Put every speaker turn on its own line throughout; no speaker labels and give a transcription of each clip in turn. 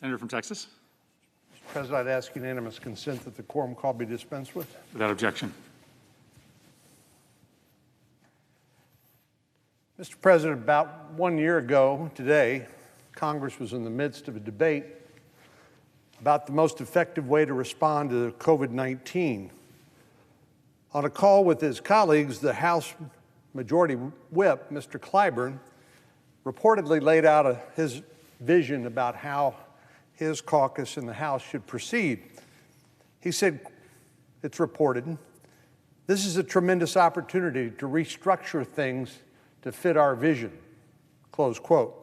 Senator from Texas.
Mr. President, I'd ask unanimous consent that the quorum call be dispensed with.
Without objection.
Mr. President, about 1 year ago today, Congress was in the midst of a debate about the most effective way to respond to COVID-19. On a call with his colleagues, the House Majority Whip, Mr. Clyburn, reportedly laid out his vision about how his caucus in the House should proceed. He said, it's reported, this is a tremendous opportunity to restructure things to fit our vision, close quote.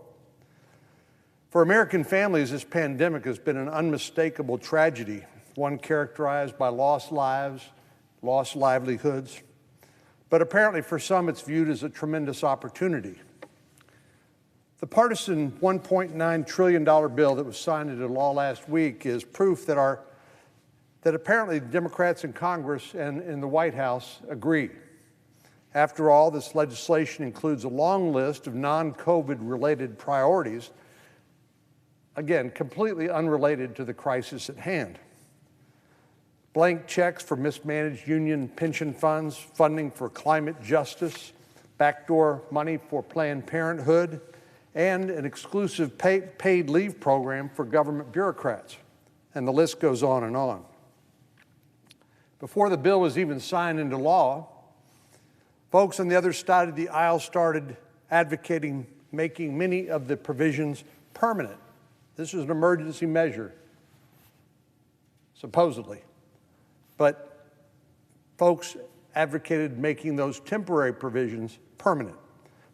For American families, this pandemic has been an unmistakable tragedy, one characterized by lost lives, lost livelihoods, but apparently for some it's viewed as a tremendous opportunity. The partisan $1.9 trillion bill that was signed into law last week is proof that apparently Democrats in Congress and in the White House agree. After all, this legislation includes a long list of non-COVID related priorities, again, completely unrelated to the crisis at hand. Blank checks for mismanaged union pension funds, funding for climate justice, backdoor money for Planned Parenthood, and an exclusive paid leave program for government bureaucrats. And the list goes on and on. Before the bill was even signed into law, folks on the other side of the aisle started advocating making many of the provisions permanent. This was an emergency measure, supposedly. But folks advocated making those temporary provisions permanent.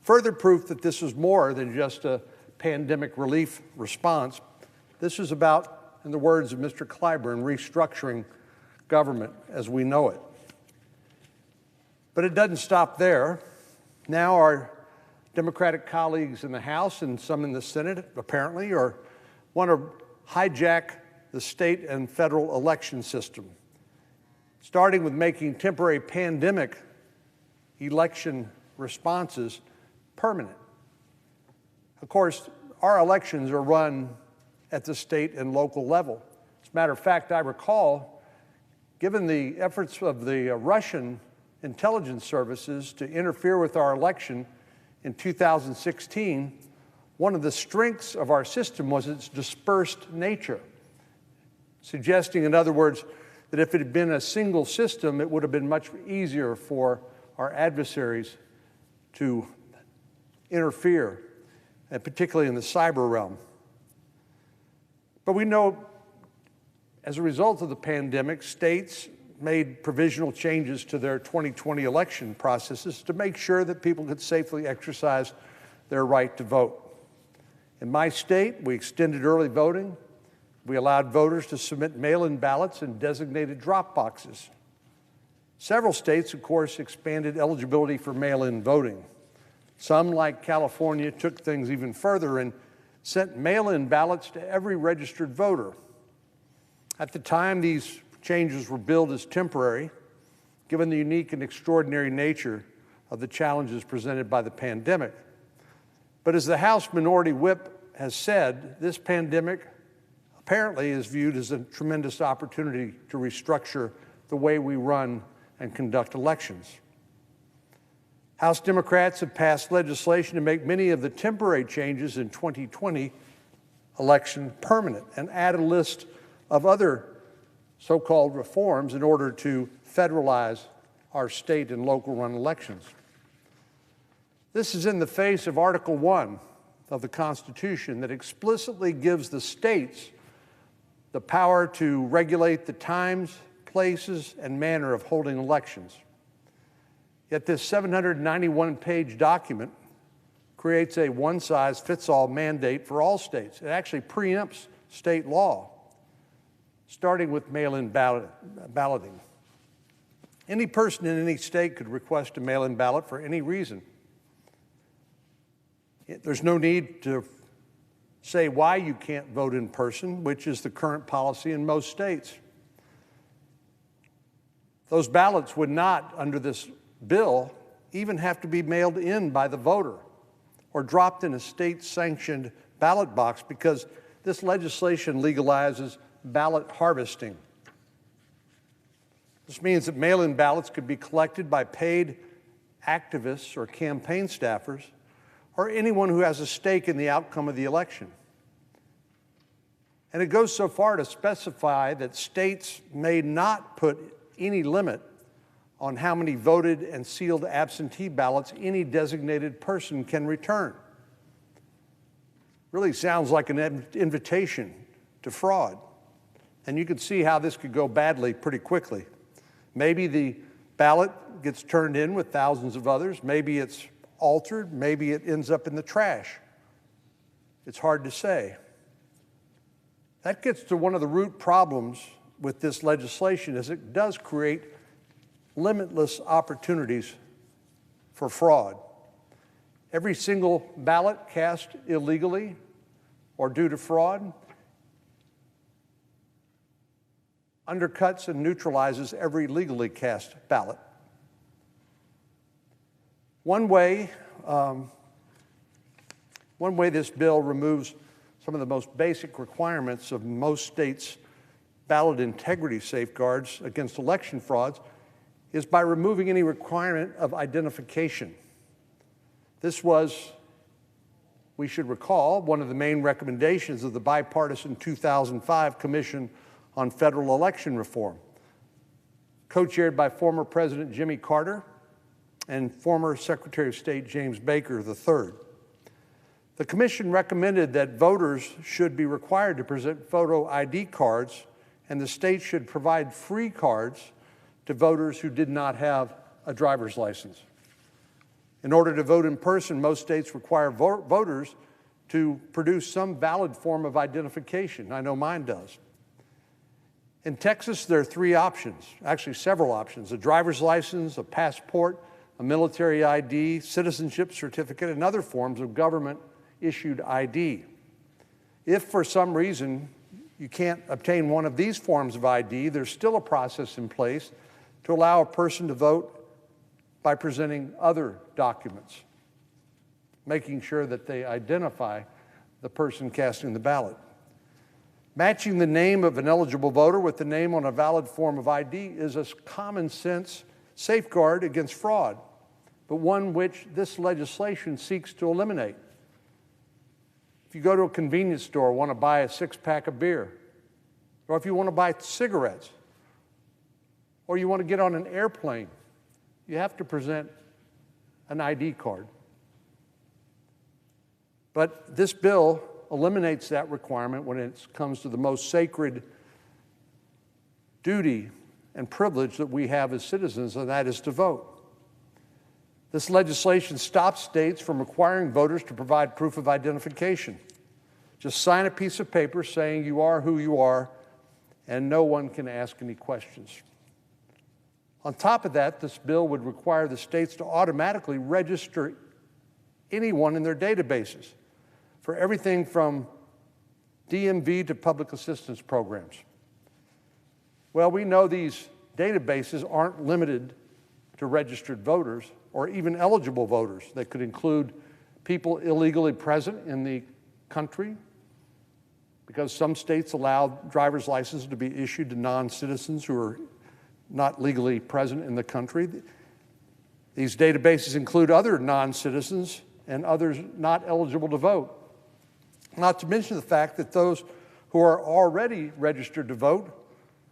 Further proof that this was more than just a pandemic relief response. This is about, in the words of Mr. Clyburn, restructuring government as we know it. But it doesn't stop there. Now our Democratic colleagues in the House and some in the Senate apparently want to hijack the state and federal election system, starting with making temporary pandemic election responses permanent. Of course, our elections are run at the state and local level. As a matter of fact, I recall, given the efforts of the Russian intelligence services to interfere with our election in 2016, one of the strengths of our system was its dispersed nature, suggesting, in other words, that if it had been a single system, it would have been much easier for our adversaries to interfere, and particularly in the cyber realm. But we know, as a result of the pandemic, states made provisional changes to their 2020 election processes to make sure that people could safely exercise their right to vote. In my state, we extended early voting. We allowed voters to submit mail-in ballots in designated drop boxes. Several states, of course, expanded eligibility for mail-in voting. Some, like California, took things even further and sent mail-in ballots to every registered voter. At the time, these changes were billed as temporary, given the unique and extraordinary nature of the challenges presented by the pandemic. But as the House Minority Whip has said, this pandemic apparently is viewed as a tremendous opportunity to restructure the way we run and conduct elections. House Democrats have passed legislation to make many of the temporary changes in 2020 election permanent and add a list of other so-called reforms in order to federalize our state and local run elections. This is in the face of Article 1 of the Constitution that explicitly gives the states the power to regulate the times, places, and manner of holding elections. Yet this 791-page document creates a one-size-fits-all mandate for all states. It actually preempts state law, starting with mail-in balloting. Any person in any state could request a mail-in ballot for any reason. There's no need to say why you can't vote in person, which is the current policy in most states. Those ballots would not, under this bill, even have to be mailed in by the voter or dropped in a state-sanctioned ballot box because this legislation legalizes ballot harvesting. This means that mail-in ballots could be collected by paid activists or campaign staffers or anyone who has a stake in the outcome of the election. And it goes so far to specify that states may not put any limit on how many voted and sealed absentee ballots any designated person can return. Really sounds like an invitation to fraud. And you can see how this could go badly pretty quickly. Maybe the ballot gets turned in with thousands of others. Maybe it's altered. Maybe it ends up in the trash. It's hard to say. That gets to one of the root problems with this legislation, is it does create limitless opportunities for fraud. Every single ballot cast illegally or due to fraud undercuts and neutralizes every legally cast ballot. One way this bill removes some of the most basic requirements of most states' ballot integrity safeguards against election frauds is by removing any requirement of identification. This was, we should recall, one of the main recommendations of the bipartisan 2005 Commission on Federal Election Reform, co-chaired by former President Jimmy Carter and former Secretary of State James Baker III. The commission recommended that voters should be required to present photo ID cards, and the state should provide free cards to voters who did not have a driver's license. In order to vote in person, most states require voters to produce some valid form of identification. I know mine does. In Texas, there are three options, actually several options: a driver's license, a passport, a military ID, citizenship certificate, and other forms of government-issued ID. If for some reason you can't obtain one of these forms of ID, there's still a process in place to allow a person to vote by presenting other documents, making sure that they identify the person casting the ballot. Matching the name of an eligible voter with the name on a valid form of ID is a common sense safeguard against fraud, but one which this legislation seeks to eliminate. If you go to a convenience store, want to buy a six-pack of beer, or if you want to buy cigarettes, or you want to get on an airplane, you have to present an ID card. But this bill eliminates that requirement when it comes to the most sacred duty and privilege that we have as citizens, and that is to vote. This legislation stops states from requiring voters to provide proof of identification. Just sign a piece of paper saying you are who you are, and no one can ask any questions. On top of that, this bill would require the states to automatically register anyone in their databases for everything from DMV to public assistance programs. Well, we know these databases aren't limited to registered voters or even eligible voters. They could include people illegally present in the country, because some states allow driver's licenses to be issued to non-citizens who are not legally present in the country. These databases include other non-citizens and others not eligible to vote. Not to mention the fact that those who are already registered to vote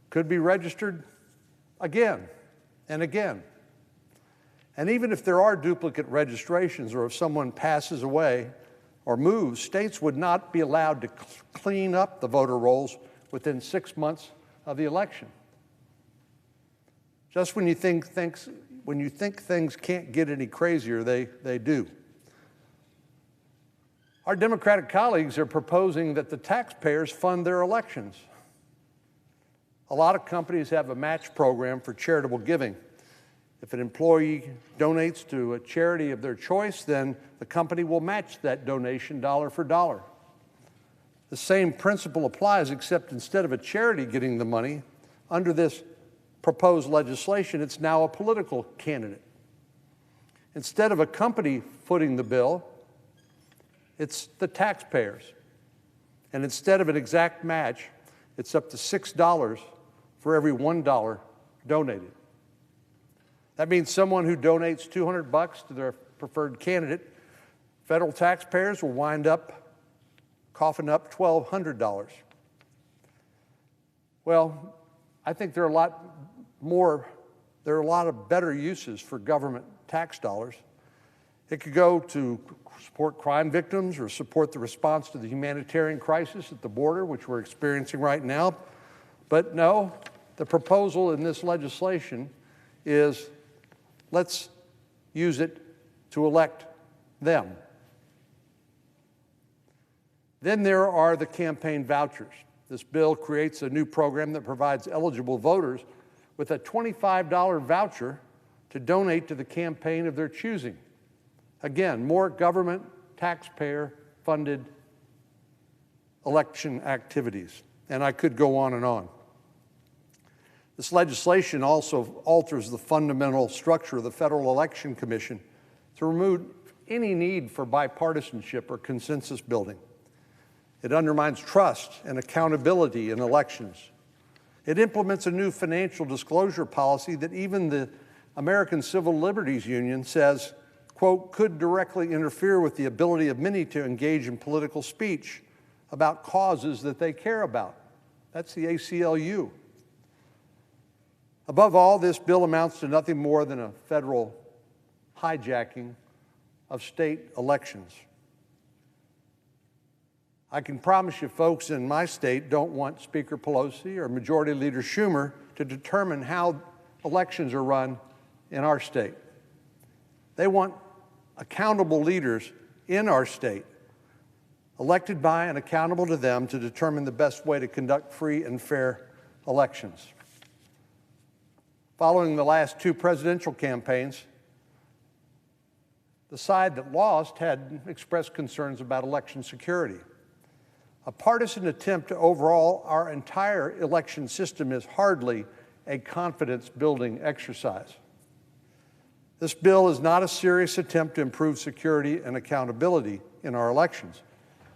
could be registered again and again. And even if there are duplicate registrations, or if someone passes away or moves, states would not be allowed to clean up the voter rolls within 6 months of the election. Just when you think things can't get any crazier, they do. Our Democratic colleagues are proposing that the taxpayers fund their elections. A lot of companies have a match program for charitable giving. If an employee donates to a charity of their choice, then the company will match that donation dollar for dollar. The same principle applies, except instead of a charity getting the money, under this proposed legislation, it's now a political candidate. Instead of a company footing the bill, it's the taxpayers. And instead of an exact match, it's up to $6 for every $1 donated. That means someone who donates $200 to their preferred candidate, federal taxpayers will wind up coughing up $1,200. Well, I think there are a lot of better uses for government tax dollars. It could go to support crime victims or support the response to the humanitarian crisis at the border, which we're experiencing right now. But no, the proposal in this legislation is let's use it to elect them. Then there are the campaign vouchers. This bill creates a new program that provides eligible voters with a $25 voucher to donate to the campaign of their choosing. Again, more government, taxpayer-funded election activities. And I could go on and on. This legislation also alters the fundamental structure of the Federal Election Commission to remove any need for bipartisanship or consensus building. It undermines trust and accountability in elections. It implements a new financial disclosure policy that even the American Civil Liberties Union says, quote, could directly interfere with the ability of many to engage in political speech about causes that they care about. That's the ACLU. Above all, this bill amounts to nothing more than a federal hijacking of state elections. I can promise you folks in my state don't want Speaker Pelosi or Majority Leader Schumer to determine how elections are run in our state. They want accountable leaders in our state, elected by and accountable to them to determine the best way to conduct free and fair elections. Following the last two presidential campaigns, the side that lost had expressed concerns about election security. A partisan attempt to overhaul our entire election system is hardly a confidence-building exercise. This bill is not a serious attempt to improve security and accountability in our elections.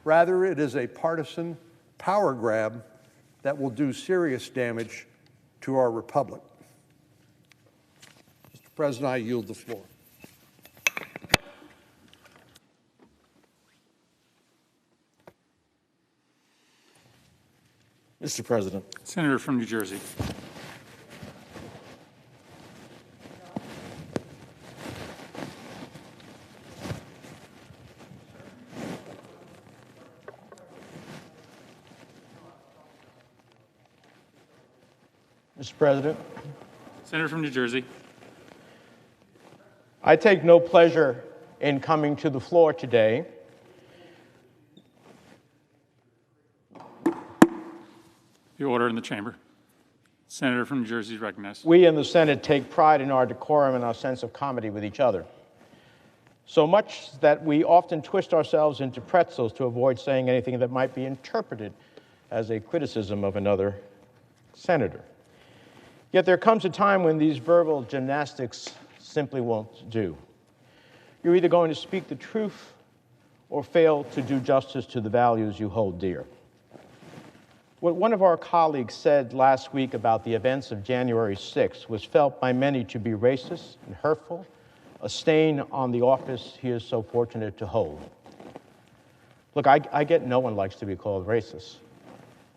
Rather, it is a partisan power grab that will do serious damage to our republic. Mr. President, I yield the floor.
Mr. President.
Senator from New Jersey.
Mr. President.
Senator from New Jersey.
I take no pleasure in coming to the floor today
The order in the chamber. Senator from New Jersey is recognized.
We in the Senate take pride in our decorum and our sense of comedy with each other. So much that we often twist ourselves into pretzels to avoid saying anything that might be interpreted as a criticism of another senator. Yet there comes a time when these verbal gymnastics simply won't do. You're either going to speak the truth or fail to do justice to the values you hold dear. What one of our colleagues said last week about the events of January 6th was felt by many to be racist and hurtful, a stain on the office he is so fortunate to hold. Look, I get no one likes to be called racist,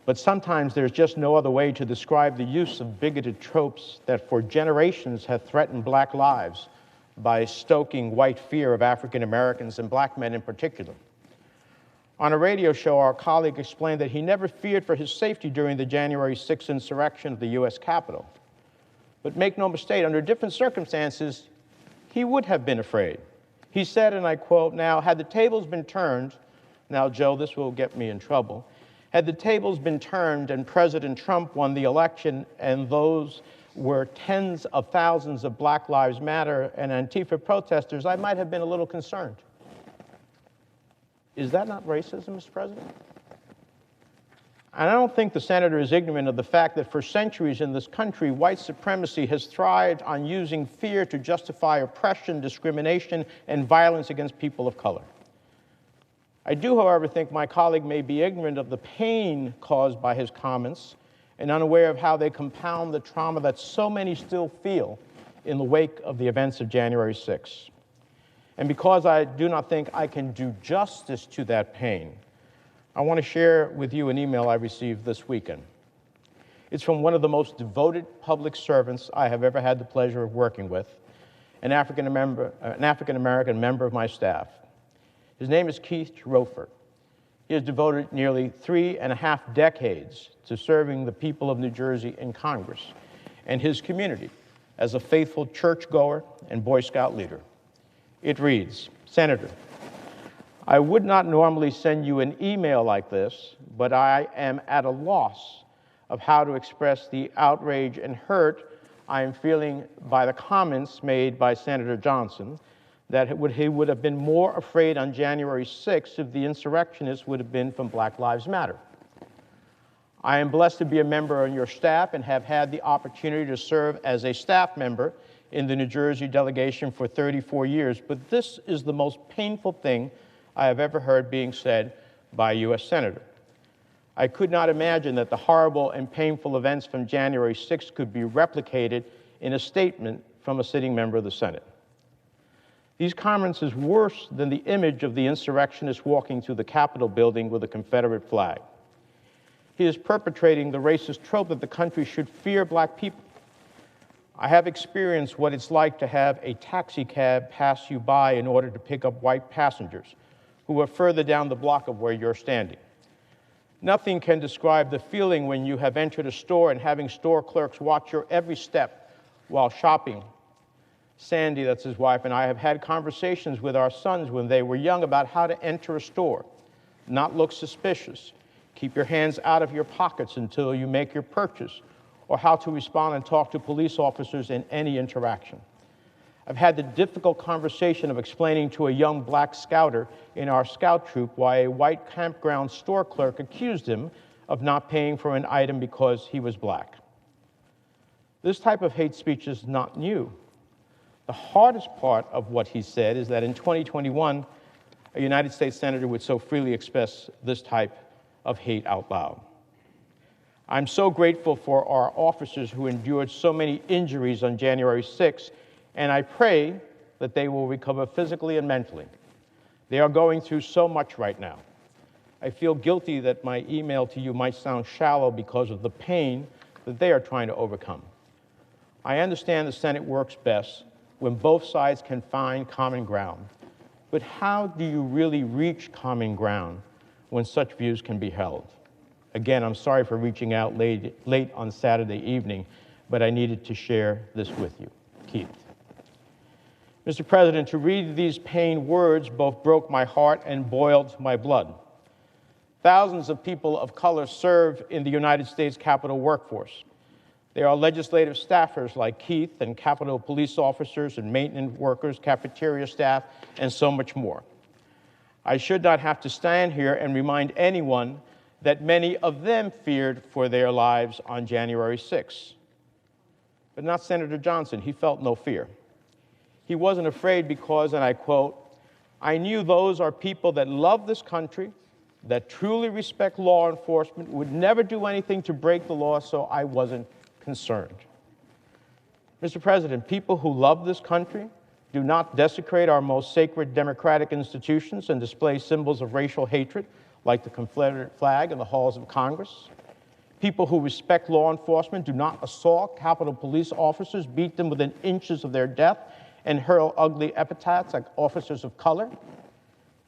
but sometimes there's just no other way to describe the use of bigoted tropes that for generations have threatened black lives by stoking white fear of African Americans and black men in particular. On a radio show, our colleague explained that he never feared for his safety during the January 6th insurrection of the U.S. Capitol. But make no mistake, under different circumstances, he would have been afraid. He said, and I quote, now, had the tables been turned, now, Joe, this will get me in trouble, had the tables been turned and President Trump won the election and those were tens of thousands of Black Lives Matter and Antifa protesters, I might have been a little concerned. Is that not racism, Mr. President? And I don't think the senator is ignorant of the fact that for centuries in this country, white supremacy has thrived on using fear to justify oppression, discrimination, and violence against people of color. I do, however, think my colleague may be ignorant of the pain caused by his comments and unaware of how they compound the trauma that so many still feel in the wake of the events of January 6th. And because I do not think I can do justice to that pain, I want to share with you an email I received this weekend. It's from one of the most devoted public servants I have ever had the pleasure of working with, an African-American member of my staff. His name is Keith Rofer. He has devoted nearly 3.5 decades to serving the people of New Jersey in Congress and his community as a faithful churchgoer and Boy Scout leader. It reads, Senator, I would not normally send you an email like this, but I am at a loss of how to express the outrage and hurt I am feeling by the comments made by Senator Johnson that he would have been more afraid on January 6th if the insurrectionists would have been from Black Lives Matter. I am blessed to be a member on your staff and have had the opportunity to serve as a staff member in the New Jersey delegation for 34 years, but this is the most painful thing I have ever heard being said by a U.S. Senator. I could not imagine that the horrible and painful events from January 6th could be replicated in a statement from a sitting member of the Senate. These comments is worse than the image of the insurrectionists walking through the Capitol building with a Confederate flag. He is perpetrating the racist trope that the country should fear black people. I have experienced what it's like to have a taxi cab pass you by in order to pick up white passengers who are further down the block of where you're standing. Nothing can describe the feeling when you have entered a store and having store clerks watch your every step while shopping. Sandy, that's his wife, and I have had conversations with our sons when they were young about how to enter a store, not look suspicious, keep your hands out of your pockets until you make your purchase, or how to respond and talk to police officers in any interaction. I've had the difficult conversation of explaining to a young black scouter in our scout troop why a white campground store clerk accused him of not paying for an item because he was black. This type of hate speech is not new. The hardest part of what he said is that in 2021, a United States Senator would so freely express this type of hate out loud. I'm so grateful for our officers who endured so many injuries on January 6th, and I pray that they will recover physically and mentally. They are going through so much right now. I feel guilty that my email to you might sound shallow because of the pain that they are trying to overcome. I understand the Senate works best when both sides can find common ground. But how do you really reach common ground when such views can be held? Again, I'm sorry for reaching out late on Saturday evening, but I needed to share this with you. Keith. Mr. President, to read these pained words both broke my heart and boiled my blood. Thousands of people of color serve in the United States Capitol workforce. They are legislative staffers like Keith and Capitol police officers and maintenance workers, cafeteria staff, and so much more. I should not have to stand here and remind anyone that many of them feared for their lives on January 6th. But not Senator Johnson. He felt no fear. He wasn't afraid because, and I quote, I knew those are people that love this country, that truly respect law enforcement, would never do anything to break the law, so I wasn't concerned. Mr. President, people who love this country do not desecrate our most sacred democratic institutions and display symbols of racial hatred like the Confederate flag in the halls of Congress. People who respect law enforcement do not assault Capitol police officers, beat them within inches of their death, and hurl ugly epithets like officers of color.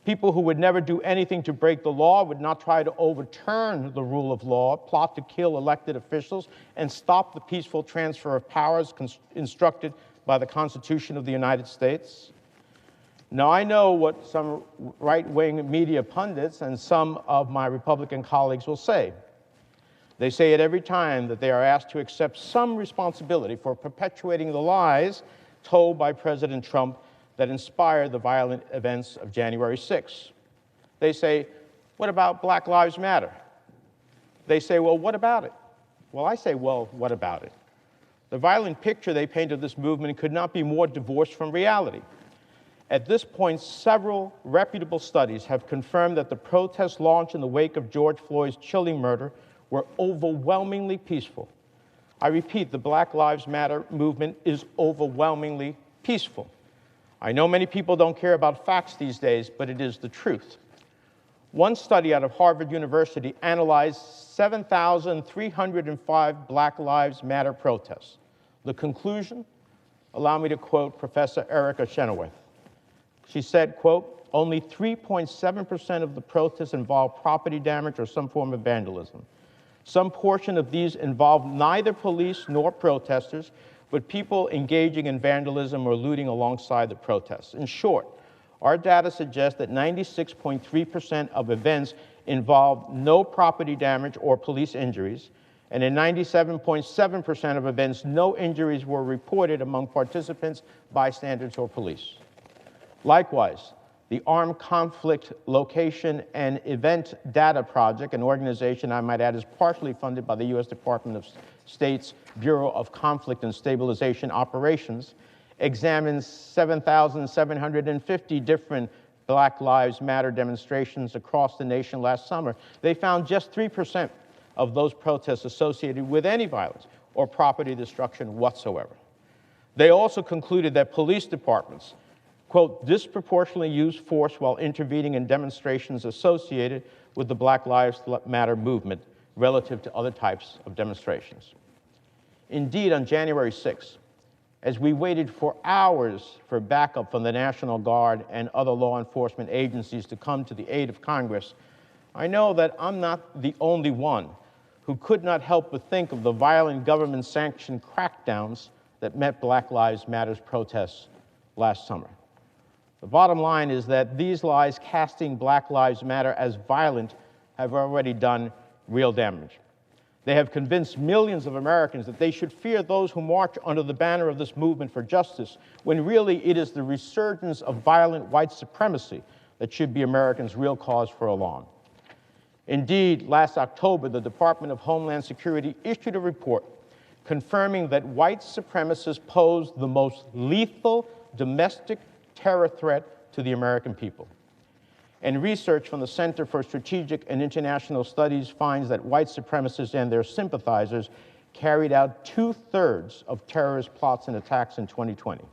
People who would never do anything to break the law, would not try to overturn the rule of law, plot to kill elected officials, and stop the peaceful transfer of powers instructed by the Constitution of the United States. Now, I know what some right-wing media pundits and some of my Republican colleagues will say. They say it every time that they are asked to accept some responsibility for perpetuating the lies told by President Trump that inspired the violent events of January 6th. They say, what about Black Lives Matter? They say, well, what about it? Well, I say, well, what about it? The violent picture they paint of this movement could not be more divorced from reality. At this point, several reputable studies have confirmed that the protests launched in the wake of George Floyd's chilling murder were overwhelmingly peaceful. I repeat, the Black Lives Matter movement is overwhelmingly peaceful. I know many people don't care about facts these days, but it is the truth. One study out of Harvard University analyzed 7,305 Black Lives Matter protests. The conclusion? Allow me to quote Professor Erica Chenoweth. She said, quote, only 3.7% of the protests involved property damage or some form of vandalism. Some portion of these involved neither police nor protesters, but people engaging in vandalism or looting alongside the protests. In short, our data suggests that 96.3% of events involved no property damage or police injuries, and in 97.7% of events, no injuries were reported among participants, bystanders, or police. Likewise, the Armed Conflict Location and Event Data Project, an organization I might add is partially funded by the U.S. Department of State's Bureau of Conflict and Stabilization Operations, examines 7,750 different Black Lives Matter demonstrations across the nation last summer. They found just 3% of those protests associated with any violence or property destruction whatsoever. They also concluded that police departments, quote, disproportionately use force while intervening in demonstrations associated with the Black Lives Matter movement relative to other types of demonstrations. Indeed, on January 6th, as we waited for hours for backup from the National Guard and other law enforcement agencies to come to the aid of Congress, I know that I'm not the only one who could not help but think of the violent government-sanctioned crackdowns that met Black Lives Matter's protests last summer. The bottom line is that these lies casting Black Lives Matter as violent have already done real damage. They have convinced millions of Americans that they should fear those who march under the banner of this movement for justice, when really it is the resurgence of violent white supremacy that should be Americans' real cause for alarm. Indeed, last October, the Department of Homeland Security issued a report confirming that white supremacists pose the most lethal domestic terror threat to the American people. And research from the Center for Strategic and International Studies finds that white supremacists and their sympathizers carried out 2/3 of terrorist plots and attacks in 2020.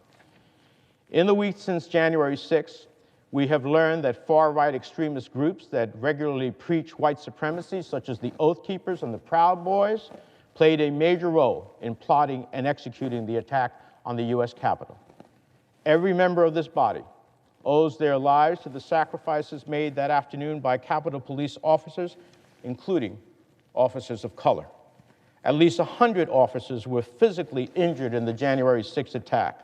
In the weeks since January 6th, we have learned that far-right extremist groups that regularly preach white supremacy, such as the Oath Keepers and the Proud Boys, played a major role in plotting and executing the attack on the U.S. Capitol. Every member of this body owes their lives to the sacrifices made that afternoon by Capitol Police officers, including officers of color. At least 100 officers were physically injured in the January 6th attack.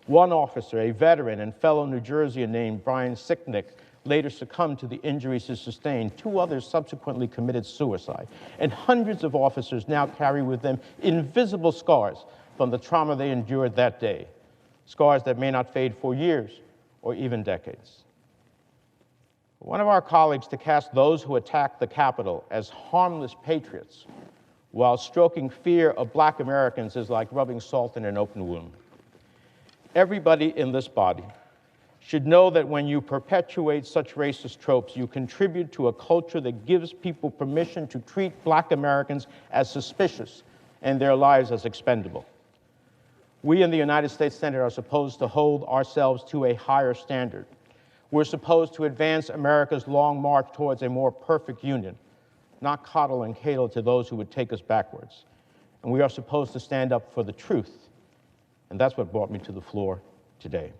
One officer, a veteran and fellow New Jerseyan named Brian Sicknick, later succumbed to the injuries he sustained. 2 others subsequently committed suicide. And hundreds of officers now carry with them invisible scars from the trauma they endured that day, scars that may not fade for years or even decades. One of our colleagues to cast those who attacked the Capitol as harmless patriots while stroking fear of Black Americans is like rubbing salt in an open wound. Everybody in this body should know that when you perpetuate such racist tropes, you contribute to a culture that gives people permission to treat Black Americans as suspicious and their lives as expendable. We in the United States Senate are supposed to hold ourselves to a higher standard. We're supposed to advance America's long march towards a more perfect union, not coddle and cater to those who would take us backwards. And we are supposed to stand up for the truth. And that's what brought me to the floor today.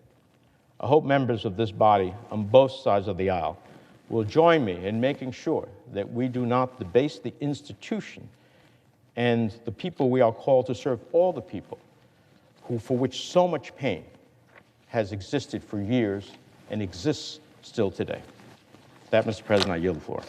I hope members of this body on both sides of the aisle will join me in making sure that we do not debase the institution and the people we are called to serve, all the people for which so much pain has existed for years and exists still today. With that, Mr. President, I yield the floor.